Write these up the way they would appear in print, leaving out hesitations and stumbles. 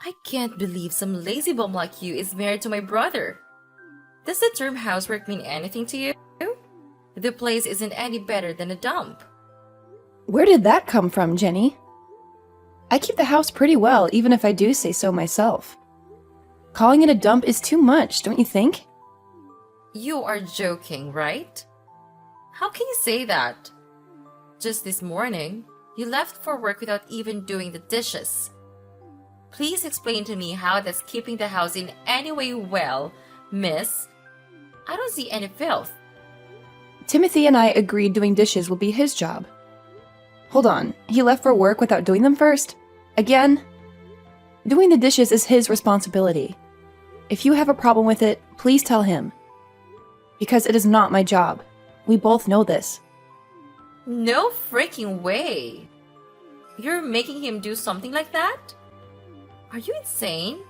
I can't believe some lazy bum like you is married to my brother. Does the term housework mean anything to you? The place isn't any better than a dump. Where did that come from, Jenny? I keep the house pretty well, even if I do say so myself. Calling it a dump is too much, don't you think? You are joking, right? How can you say that? Just this morning, you left for work without even doing the dishes. Please explain to me how that's keeping the house in any way well, miss. I don't see any filth. Timothy and I agreed doing dishes will be his job. Hold on, he left for work without doing them first? Again? Doing the dishes is his responsibility. If you have a problem with it, please tell him. Because it is not my job. We both know this. No freaking way. You're making him do something like that? Are you insane?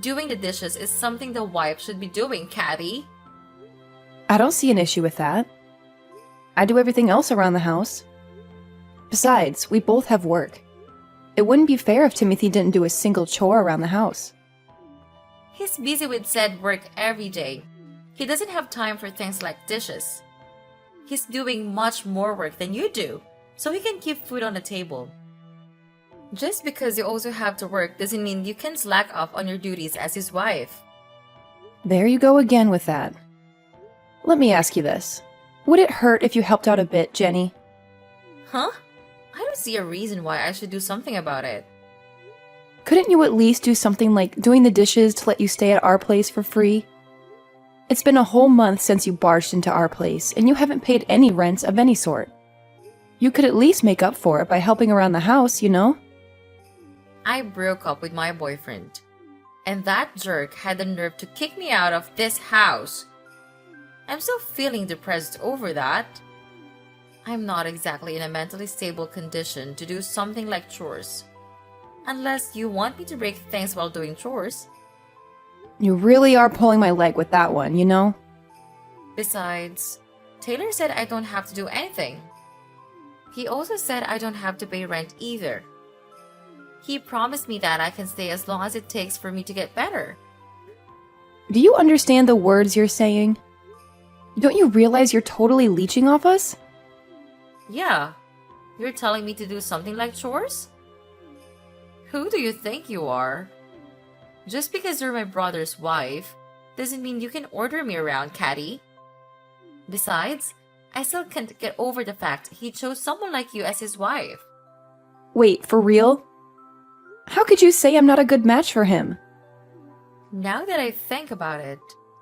Doing the dishes is something the wife should be doing, Kathy. I don't see an issue with that. I do everything else around the house. Besides, we both have work. It wouldn't be fair if Timothy didn't do a single chore around the house. He's busy with said work every day. He doesn't have time for things like dishes. He's doing much more work than you do, so he can keep food on the table. Just because you also have to work doesn't mean you can slack off on your duties as his wife. There you go again with that. Let me ask you this. Would it hurt if you helped out a bit, Jenny? Huh? I don't see a reason why I should do something about it. Couldn't you at least do something like doing the dishes to let you stay at our place for free? It's been a whole month since you barged into our place, and you haven't paid any rent of any sort. You could at least make up for it by helping around the house, you know? I broke up with my boyfriend, and that jerk had the nerve to kick me out of this house. I'm still feeling depressed over that. I'm not exactly in a mentally stable condition to do something like chores. Unless you want me to break things while doing chores. You really are pulling my leg with that one, you know? Besides, Taylor said I don't have to do anything. He also said I don't have to pay rent either. He promised me that I can stay as long as it takes for me to get better. Do you understand the words you're saying? Don't you realize you're totally leeching off us? Yeah, you're telling me to do something like chores? Who do you think you are? Just because you're my brother's wife doesn't mean you can order me around, Caddy. Besides, I still can't get over the fact he chose someone like you as his wife. Wait, for real? How could you say I'm not a good match for him? Now that I think about it,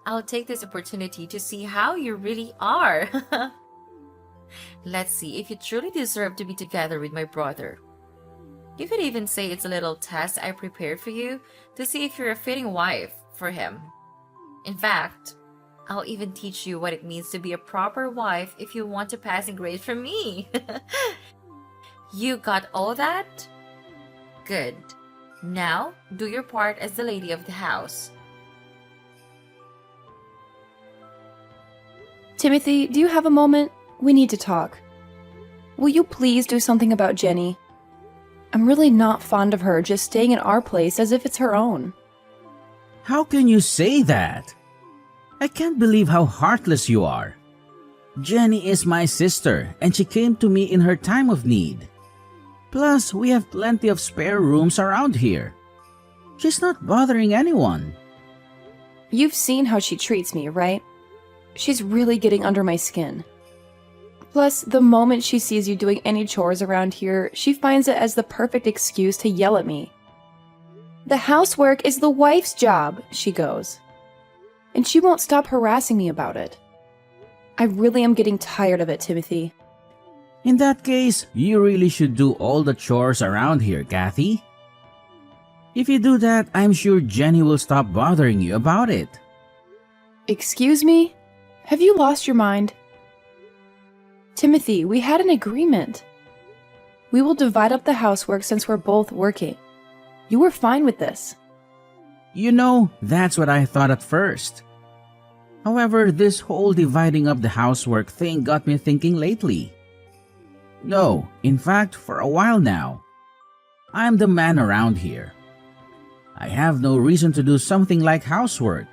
I'll take this opportunity to see how you really are. Let's see if you truly deserve to be together with my brother. You could even say it's a little test I prepared for you to see if you're a fitting wife for him. In fact, I'll even teach you what it means to be a proper wife if you want a passing grade from me. You got all that? Good. Now, do your part as the lady of the house. Timothy, do you have a moment? We need to talk. Will you please do something about Jenny? I'm really not fond of her just staying in our place as if it's her own. How can you say that? I can't believe how heartless you are. Jenny is my sister, and she came to me in her time of need. Plus, we have plenty of spare rooms around here. She's not bothering anyone. You've seen how she treats me, right? She's really getting under my skin. Plus, the moment she sees you doing any chores around here, she finds it as the perfect excuse to yell at me. The housework is the wife's job, she goes. And she won't stop harassing me about it. I really am getting tired of it, Timothy. In that case, you really should do all the chores around here, Kathy. If you do that, I'm sure Jenny will stop bothering you about it. Excuse me? Have you lost your mind? Timothy, we had an agreement. We will divide up the housework since we're both working. You were fine with this. You know, that's what I thought at first. However, this whole dividing up the housework thing got me thinking lately. No, in fact, for a while now. I'm the man around here. I have no reason to do something like housework.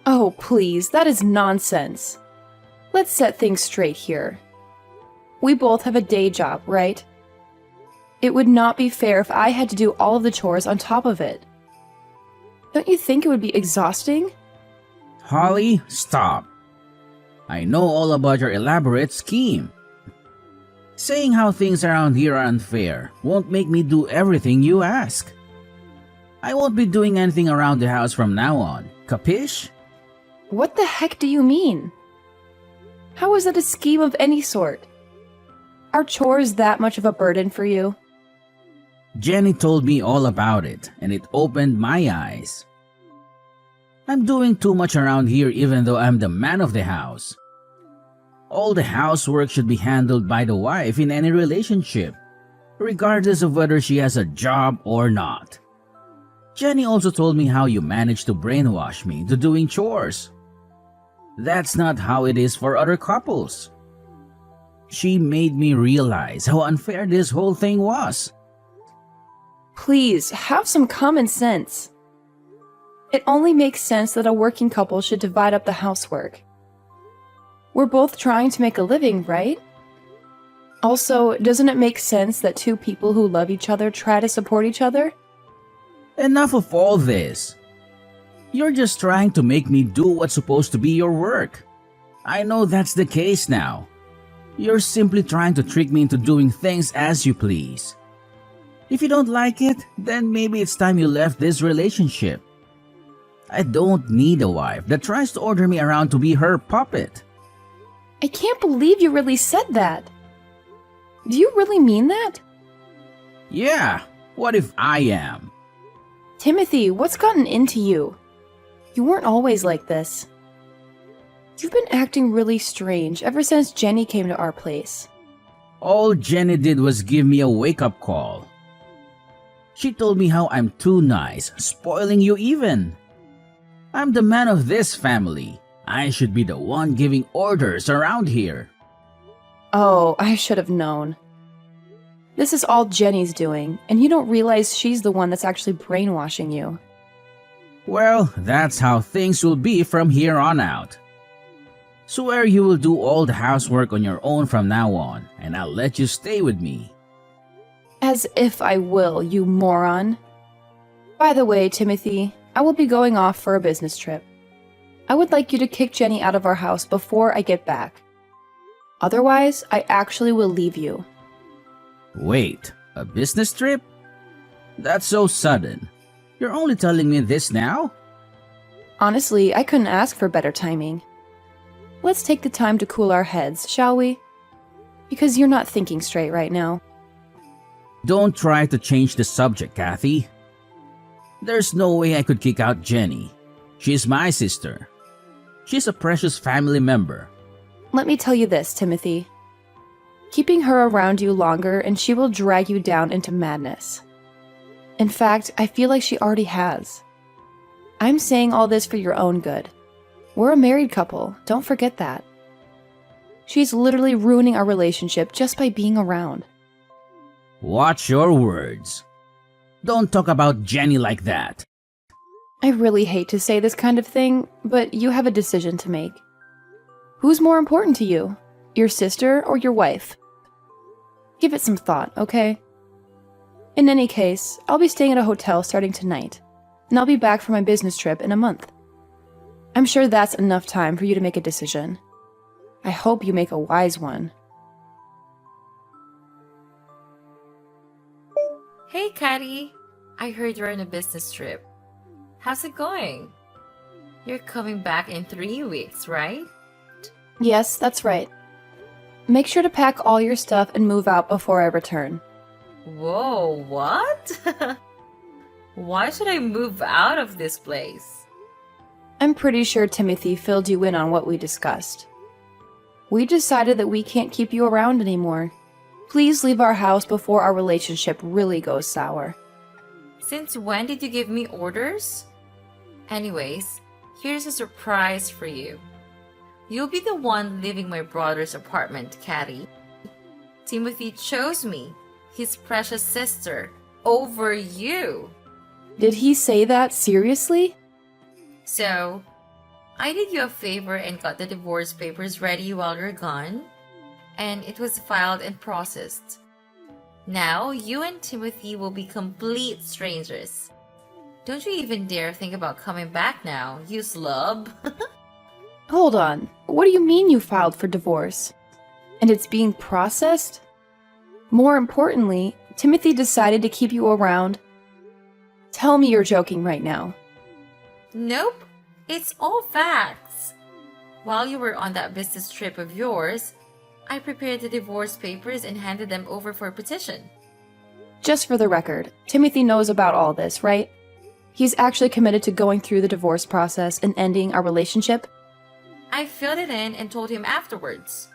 Oh, please, that is nonsense. Let's set things straight here. We both have a day job, right? It would not be fair if I had to do all of the chores on top of it. Don't you think it would be exhausting? Holly, stop. I know all about your elaborate scheme. Saying how things around here are unfair won't make me do everything you ask. I won't be doing anything around the house from now on, capish? What the heck do you mean? How is that a scheme of any sort? Are chores that much of a burden for you? Jenny told me all about it, and it opened my eyes. I'm doing too much around here even though I'm the man of the house. All the housework should be handled by the wife in any relationship, regardless of whether she has a job or not. Jenny also told me how you managed to brainwash me into doing chores. That's not how it is for other couples. She made me realize how unfair this whole thing was. Please, have some common sense. It only makes sense that a working couple should divide up the housework. We're both trying to make a living, right? Also, doesn't it make sense that two people who love each other try to support each other? Enough of all this. You're just trying to make me do what's supposed to be your work. I know that's the case now. You're simply trying to trick me into doing things as you please. If you don't like it, then maybe it's time you left this relationship. I don't need a wife that tries to order me around to be her puppet. I can't believe you really said that. Do you really mean that? Yeah, what if I am? Timothy, what's gotten into you? You weren't always like this. You've been acting really strange ever since Jenny came to our place. All Jenny did was give me a wake-up call. She told me how I'm too nice, spoiling you even. I'm the man of this family. I should be the one giving orders around here. Oh, I should have known. This is all Jenny's doing, and you don't realize she's the one that's actually brainwashing you. Well, that's how things will be from here on out. Swear you will do all the housework on your own from now on, and I'll let you stay with me. As if I will, you moron. By the way, Timothy, I will be going off for a business trip. I would like you to kick Jenny out of our house before I get back. Otherwise, I actually will leave you. Wait, a business trip? That's so sudden. You're only telling me this now? Honestly, I couldn't ask for better timing. Let's take the time to cool our heads, shall we? Because you're not thinking straight right now. Don't try to change the subject, Kathy. There's no way I could kick out Jenny. She's my sister. She's a precious family member. Let me tell you this, Timothy. Keeping her around you longer and she will drag you down into madness. In fact, I feel like she already has. I'm saying all this for your own good. We're a married couple, don't forget that. She's literally ruining our relationship just by being around. Watch your words. Don't talk about Jenny like that. I really hate to say this kind of thing, but you have a decision to make. Who's more important to you? Your sister or your wife? Give it some thought, okay? In any case, I'll be staying at a hotel starting tonight, and I'll be back for my business trip in a month. I'm sure that's enough time for you to make a decision. I hope you make a wise one. Hey, Caddy. I heard you're on a business trip. How's it going? You're coming back in 3 weeks, right? Yes, that's right. Make sure to pack all your stuff and move out before I return. Whoa, what? Why should I move out of this place? I'm pretty sure Timothy filled you in on what we discussed. We decided that we can't keep you around anymore. Please leave our house before our relationship really goes sour. Since when did you give me orders? Anyways, here's a surprise for you. You'll be the one leaving my brother's apartment, Caddy. Timothy chose me, his precious sister, over you. Did he say that seriously? So, I did you a favor and got the divorce papers ready while you're gone, and it was filed and processed. Now, you and Timothy will be complete strangers. Don't you even dare think about coming back now, you slub. Hold on. What do you mean you filed for divorce? And it's being processed? More importantly, Timothy decided to keep you around. Tell me you're joking right now. Nope, it's all facts. While you were on that business trip of yours, I prepared the divorce papers and handed them over for a petition. Just for the record, Timothy knows about all this, right? He's actually committed to going through the divorce process and ending our relationship? I filled it in and told him afterwards.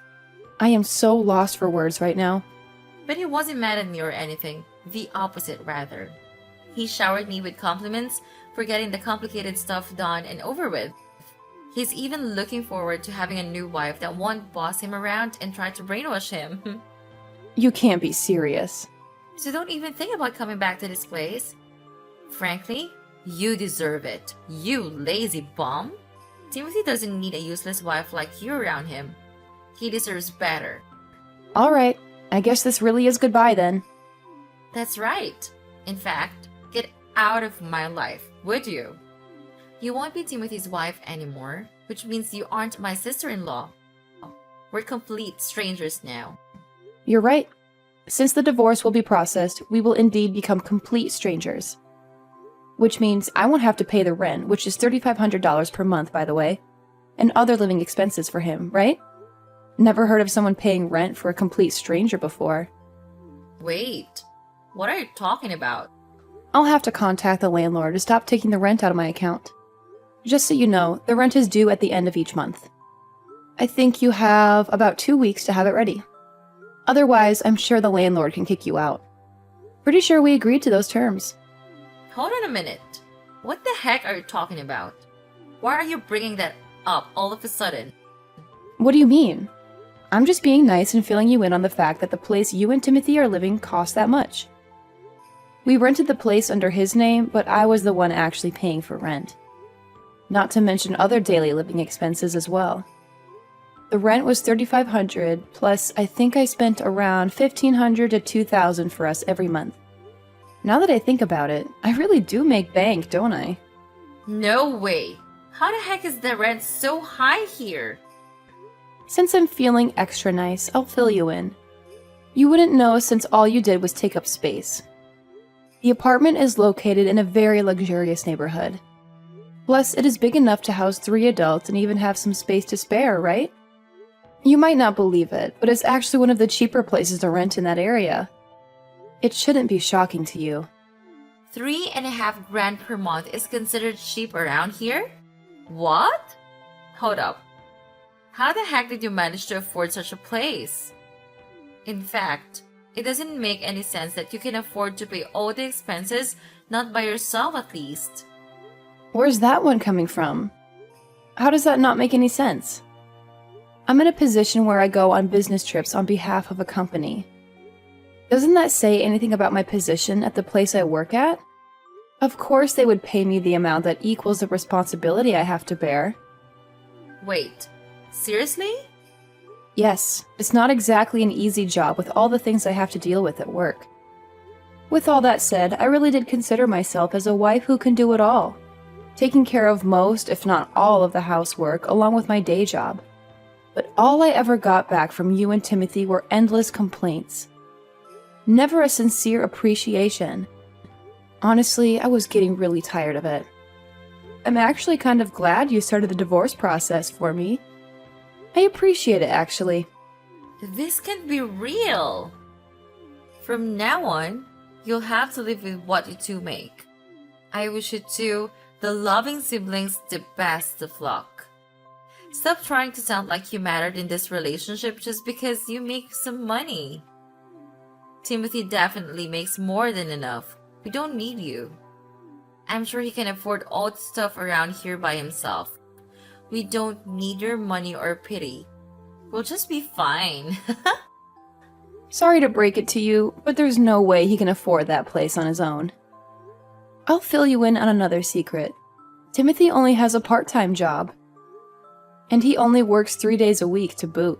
I am so lost for words right now. But he wasn't mad at me or anything. The opposite, rather. He showered me with compliments for getting the complicated stuff done and over with. He's even looking forward to having a new wife that won't boss him around and try to brainwash him. You can't be serious. So don't even think about coming back to this place. Frankly, you deserve it, you lazy bum. Timothy doesn't need a useless wife like you around him. He deserves better. Alright, I guess this really is goodbye then. That's right. In fact, get out of my life, would you? You won't be Timothy's wife anymore, which means you aren't my sister-in-law. We're complete strangers now. You're right. Since the divorce will be processed, we will indeed become complete strangers. Which means I won't have to pay the rent, which is $3,500 per month, by the way, and other living expenses for him, right? Never heard of someone paying rent for a complete stranger before. Wait, what are you talking about? I'll have to contact the landlord to stop taking the rent out of my account. Just so you know, the rent is due at the end of each month. I think you have about 2 weeks to have it ready. Otherwise, I'm sure the landlord can kick you out. Pretty sure we agreed to those terms. Hold on a minute. What the heck are you talking about? Why are you bringing that up all of a sudden? What do you mean? I'm just being nice and filling you in on the fact that the place you and Timothy are living costs that much. We rented the place under his name, but I was the one actually paying for rent. Not to mention other daily living expenses as well. The rent was $3,500, plus I think I spent around $1,500 to $2,000 for us every month. Now that I think about it, I really do make bank, don't I? No way. How the heck is the rent so high here? Since I'm feeling extra nice, I'll fill you in. You wouldn't know since all you did was take up space. The apartment is located in a very luxurious neighborhood. Plus, it is big enough to house 3 adults and even have some space to spare, right? You might not believe it, but it's actually one of the cheaper places to rent in that area. It shouldn't be shocking to you. $3.5 grand per month is considered cheap around here? What? Hold up. How the heck did you manage to afford such a place? In fact, it doesn't make any sense that you can afford to pay all the expenses, not by yourself at least. Where's that one coming from? How does that not make any sense? I'm in a position where I go on business trips on behalf of a company. Doesn't that say anything about my position at the place I work at? Of course they would pay me the amount that equals the responsibility I have to bear. Wait, seriously? Yes, it's not exactly an easy job with all the things I have to deal with at work. With all that said, I really did consider myself as a wife who can do it all, taking care of most, if not all, of the housework along with my day job. But all I ever got back from you and Timothy were endless complaints. Never a sincere appreciation. Honestly, I was getting really tired of it. I'm actually kind of glad you started the divorce process for me. I appreciate it, actually. This can't be real. From now on, you'll have to live with what you two make. I wish you two, the loving siblings, the best of luck. Stop trying to sound like you mattered in this relationship just because you make some money. Timothy definitely makes more than enough. We don't need you. I'm sure he can afford all the stuff around here by himself. We don't need your money or pity. We'll just be fine. Sorry to break it to you, but there's no way he can afford that place on his own. I'll fill you in on another secret. Timothy only has a part-time job. And he only works 3 days a week to boot.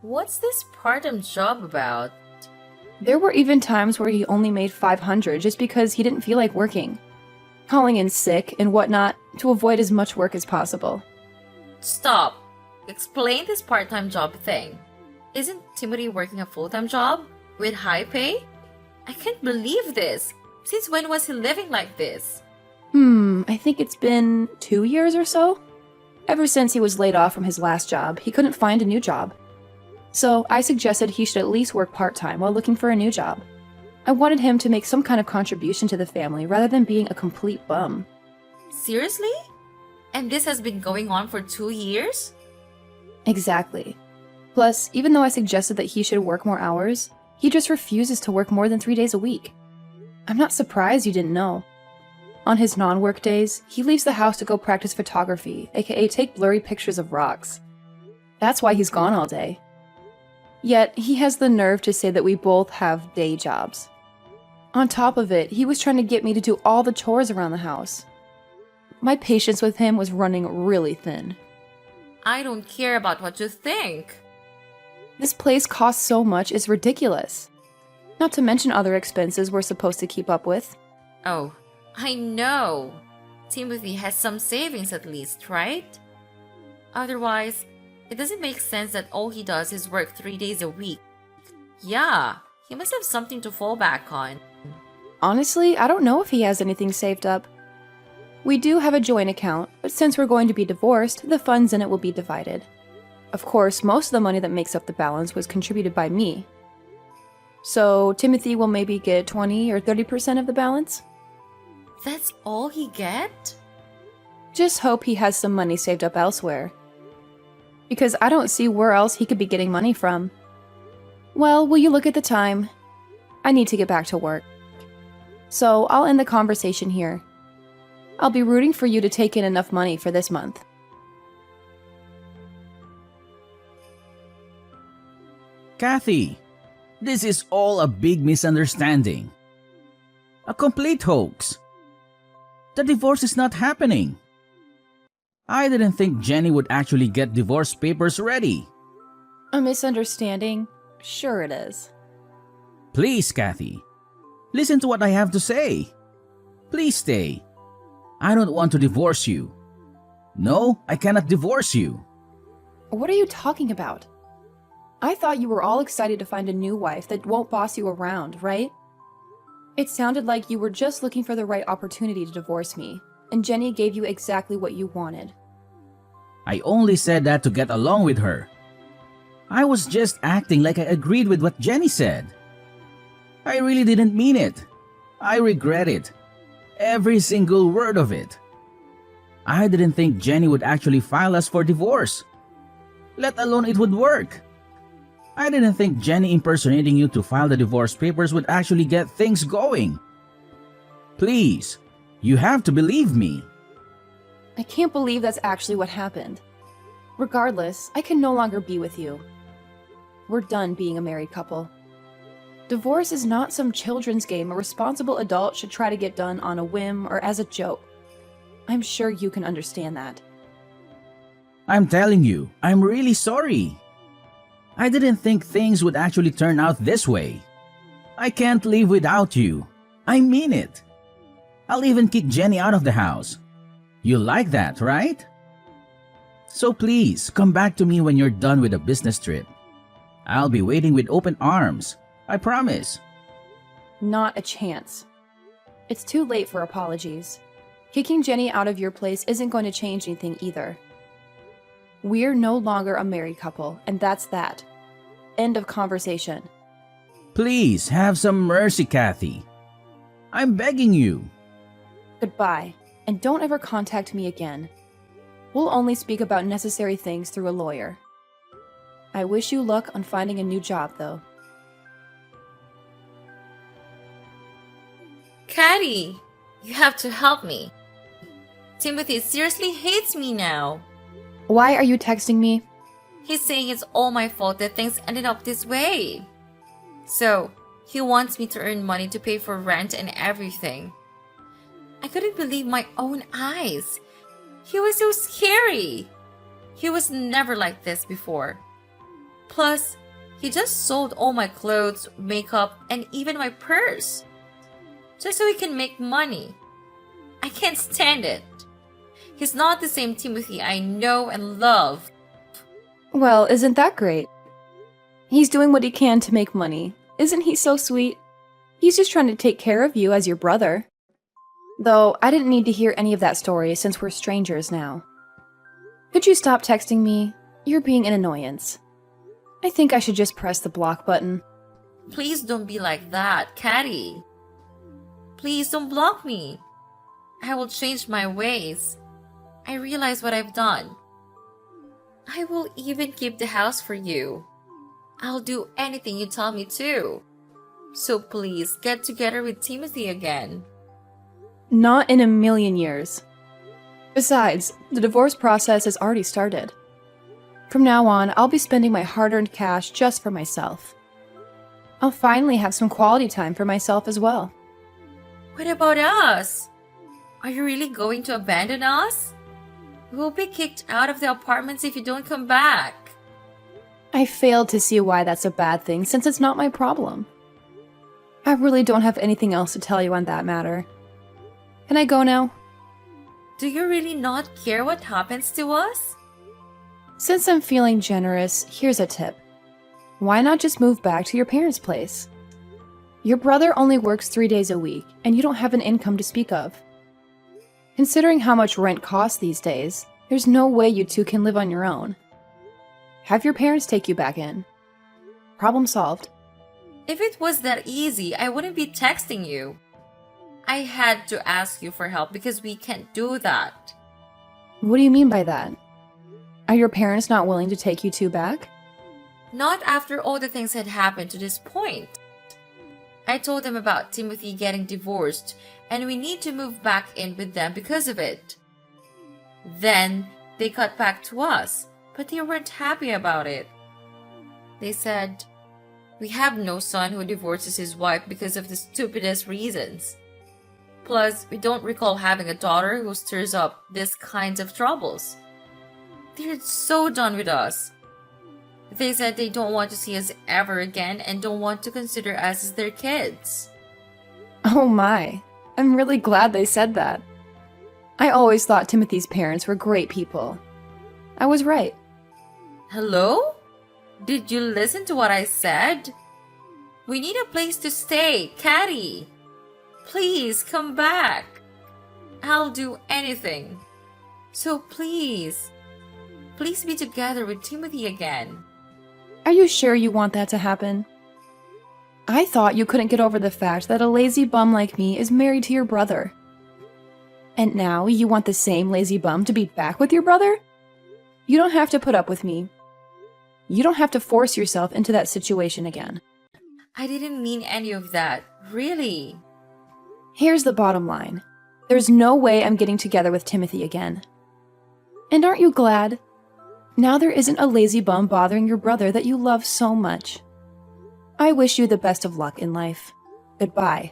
What's this part-time job about? There were even times where he only made $500 just because he didn't feel like working, calling in sick and whatnot to avoid as much work as possible. Stop. Explain this part-time job thing. Isn't Timothy working a full-time job with high pay? I can't believe this. Since when was he living like this? I think it's been 2 years or so. Ever since he was laid off from his last job, he couldn't find a new job. So I suggested he should at least work part-time while looking for a new job. I wanted him to make some kind of contribution to the family rather than being a complete bum. Seriously? And this has been going on for 2 years? Exactly. Plus, even though I suggested that he should work more hours, he just refuses to work more than 3 days a week. I'm not surprised you didn't know. On his non-work days, he leaves the house to go practice photography, aka take blurry pictures of rocks. That's why he's gone all day. Yet, he has the nerve to say that we both have day jobs. On top of it, he was trying to get me to do all the chores around the house. My patience with him was running really thin. I don't care about what you think. This place costs so much, it's ridiculous. Not to mention other expenses we're supposed to keep up with. Oh, I know. Timothy has some savings at least, right? Otherwise, it doesn't make sense that all he does is work 3 days a week. Yeah, he must have something to fall back on. Honestly, I don't know if he has anything saved up. We do have a joint account, but since we're going to be divorced, the funds in it will be divided. Of course, most of the money that makes up the balance was contributed by me. So, Timothy will maybe get 20 or 30% of the balance? That's all he get? Just hope he has some money saved up elsewhere. Because I don't see where else he could be getting money from. Well, will you look at the time? I need to get back to work. So, I'll end the conversation here. I'll be rooting for you to take in enough money for this month. Kathy, this is all a big misunderstanding. A complete hoax. The divorce is not happening. I didn't think Jenny would actually get divorce papers ready. A misunderstanding? Sure it is. Please, Kathy, listen to what I have to say. Please stay. I don't want to divorce you. No, I cannot divorce you. What are you talking about? I thought you were all excited to find a new wife that won't boss you around, right? It sounded like you were just looking for the right opportunity to divorce me, and Jenny gave you exactly what you wanted. I only said that to get along with her. I was just acting like I agreed with what Jenny said. I really didn't mean it. I regret it. Every single word of it. I didn't think Jenny would actually file us for divorce, let alone it would work. I didn't think Jenny impersonating you to file the divorce papers would actually get things going. Please, you have to believe me. I can't believe that's actually what happened. Regardless, I can no longer be with you. We're done being a married couple. Divorce is not some children's game a responsible adult should try to get done on a whim or as a joke. I'm sure you can understand that. I'm telling you, I'm really sorry. I didn't think things would actually turn out this way. I can't live without you. I mean it. I'll even kick Jenny out of the house. You like that, right? So please, come back to me when you're done with the business trip. I'll be waiting with open arms. I promise. Not a chance. It's too late for apologies. Kicking Jenny out of your place isn't going to change anything either. We're no longer a married couple, and that's that. End of conversation. Please, have some mercy, Kathy. I'm begging you. Goodbye, and don't ever contact me again. We'll only speak about necessary things through a lawyer. I wish you luck on finding a new job, though. Caddy, you have to help me. Timothy seriously hates me now. Why are you texting me? He's saying it's all my fault that things ended up this way. So, he wants me to earn money to pay for rent and everything. I couldn't believe my own eyes. He was so scary. He was never like this before. Plus, he just sold all my clothes, makeup, and even my purse. Just so he can make money. I can't stand it. He's not the same Timothy I know and love. Well, isn't that great? He's doing what he can to make money. Isn't he so sweet? He's just trying to take care of you as your brother. Though, I didn't need to hear any of that story since we're strangers now. Could you stop texting me? You're being an annoyance. I think I should just press the block button. Please don't be like that, Caddy. Please don't block me. I will change my ways. I realize what I've done. I will even keep the house for you. I'll do anything you tell me to. So please get together with Timothy again. Not in a million years. Besides, the divorce process has already started. From now on, I'll be spending my hard-earned cash just for myself. I'll finally have some quality time for myself as well. What about us? Are you really going to abandon us? We'll be kicked out of the apartments if you don't come back. I failed to see why that's a bad thing since it's not my problem. I really don't have anything else to tell you on that matter. Can I go now? Do you really not care what happens to us? Since I'm feeling generous, here's a tip. Why not just move back to your parents' place? Your brother only works 3 days a week, and you don't have an income to speak of. Considering how much rent costs these days, there's no way you two can live on your own. Have your parents take you back in. Problem solved. If it was that easy, I wouldn't be texting you. I had to ask you for help because we can't do that. What do you mean by that? Are your parents not willing to take you two back? Not after all the things had happened to this point. I told them about Timothy getting divorced and we need to move back in with them because of it. Then they got back to us, but they weren't happy about it. They said, "We have no son who divorces his wife because of the stupidest reasons. Plus, we don't recall having a daughter who stirs up these kinds of troubles." They're so done with us. They said they don't want to see us ever again and don't want to consider us as their kids. Oh my, I'm really glad they said that. I always thought Timothy's parents were great people. I was right. Hello? Did you listen to what I said? We need a place to stay, Caddy. Please come back. I'll do anything. So please be together with Timothy again. Are you sure you want that to happen? I thought you couldn't get over the fact that a lazy bum like me is married to your brother. And now you want the same lazy bum to be back with your brother? You don't have to put up with me. You don't have to force yourself into that situation again. I didn't mean any of that, really. Here's the bottom line. There's no way I'm getting together with Timothy again. And aren't you glad? Now there isn't a lazy bum bothering your brother that you love so much. I wish you the best of luck in life. Goodbye.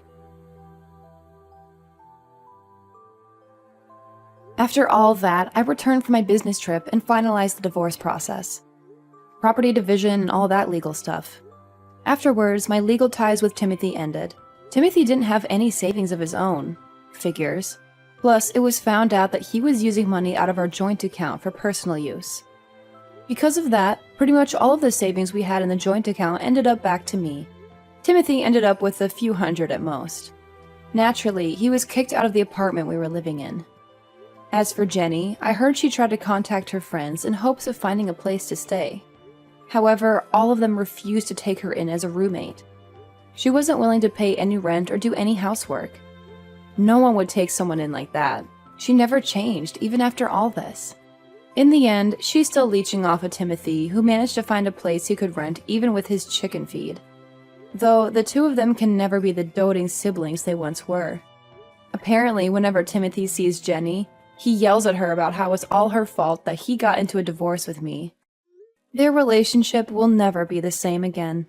After all that, I returned from my business trip and finalized the divorce process. Property division and all that legal stuff. Afterwards, my legal ties with Timothy ended. Timothy didn't have any savings of his own. Figures. Plus, it was found out that he was using money out of our joint account for personal use. Because of that, pretty much all of the savings we had in the joint account ended up back to me. Timothy ended up with a few hundred at most. Naturally, he was kicked out of the apartment we were living in. As for Jenny, I heard she tried to contact her friends in hopes of finding a place to stay. However, all of them refused to take her in as a roommate. She wasn't willing to pay any rent or do any housework. No one would take someone in like that. She never changed, even after all this. In the end, she's still leeching off of Timothy, who managed to find a place he could rent even with his chicken feed. Though the two of them can never be the doting siblings they once were. Apparently, whenever Timothy sees Jenny, he yells at her about how it's all her fault that he got into a divorce with me. Their relationship will never be the same again.